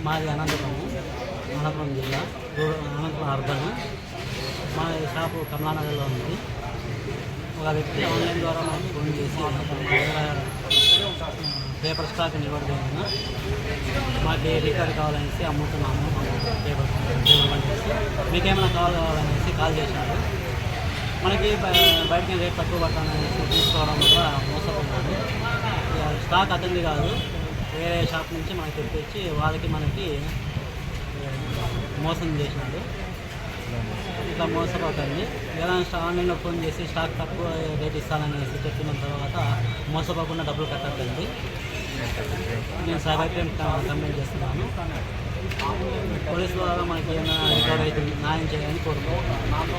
మాది అనంతపురం జిల్లా అనంతపురం అర్బన్. మా షాపు కమలానగర్లో ఉంది. ఒక వ్యక్తి ఆన్లైన్ ద్వారా మాకు ఫోన్ చేసి పేపర్ స్టాక్ నిలబడిపోయిన మాకు రికార్డ్ కావాలనేసి అమ్ముతున్నాము పేపర్ పంచేసి మీకేమైనా కావాలనేసి కాల్ చేశారు. మనకి బయటకి రేట్ తక్కువ పట్టాలనేసి తీసుకోవడం వల్ల మోసపోతున్నాను. స్టాక్ అతనిది కాదు, వేరే షాప్ నుంచి మనకి తెప్పించి వాళ్ళకి మనకి మోసం చేసినాడు. ఇట్లా మోసపోకండి. ఏదైనా ఆన్లైన్లో ఫోన్ చేసి స్టాక్ తక్కువ రేట్ ఇస్తాననేసి చెప్పిన తర్వాత మోసపోకుండా డబ్బులు కట్టద్దండి. నేను సైబర్ క్రైమ్ కంప్లైంట్ చేస్తున్నాను. పోలీసు ద్వారా మనకి ఏమైనా రికవర్ అయితే న్యాయం చేయాలని కోరుకుంటున్నాను.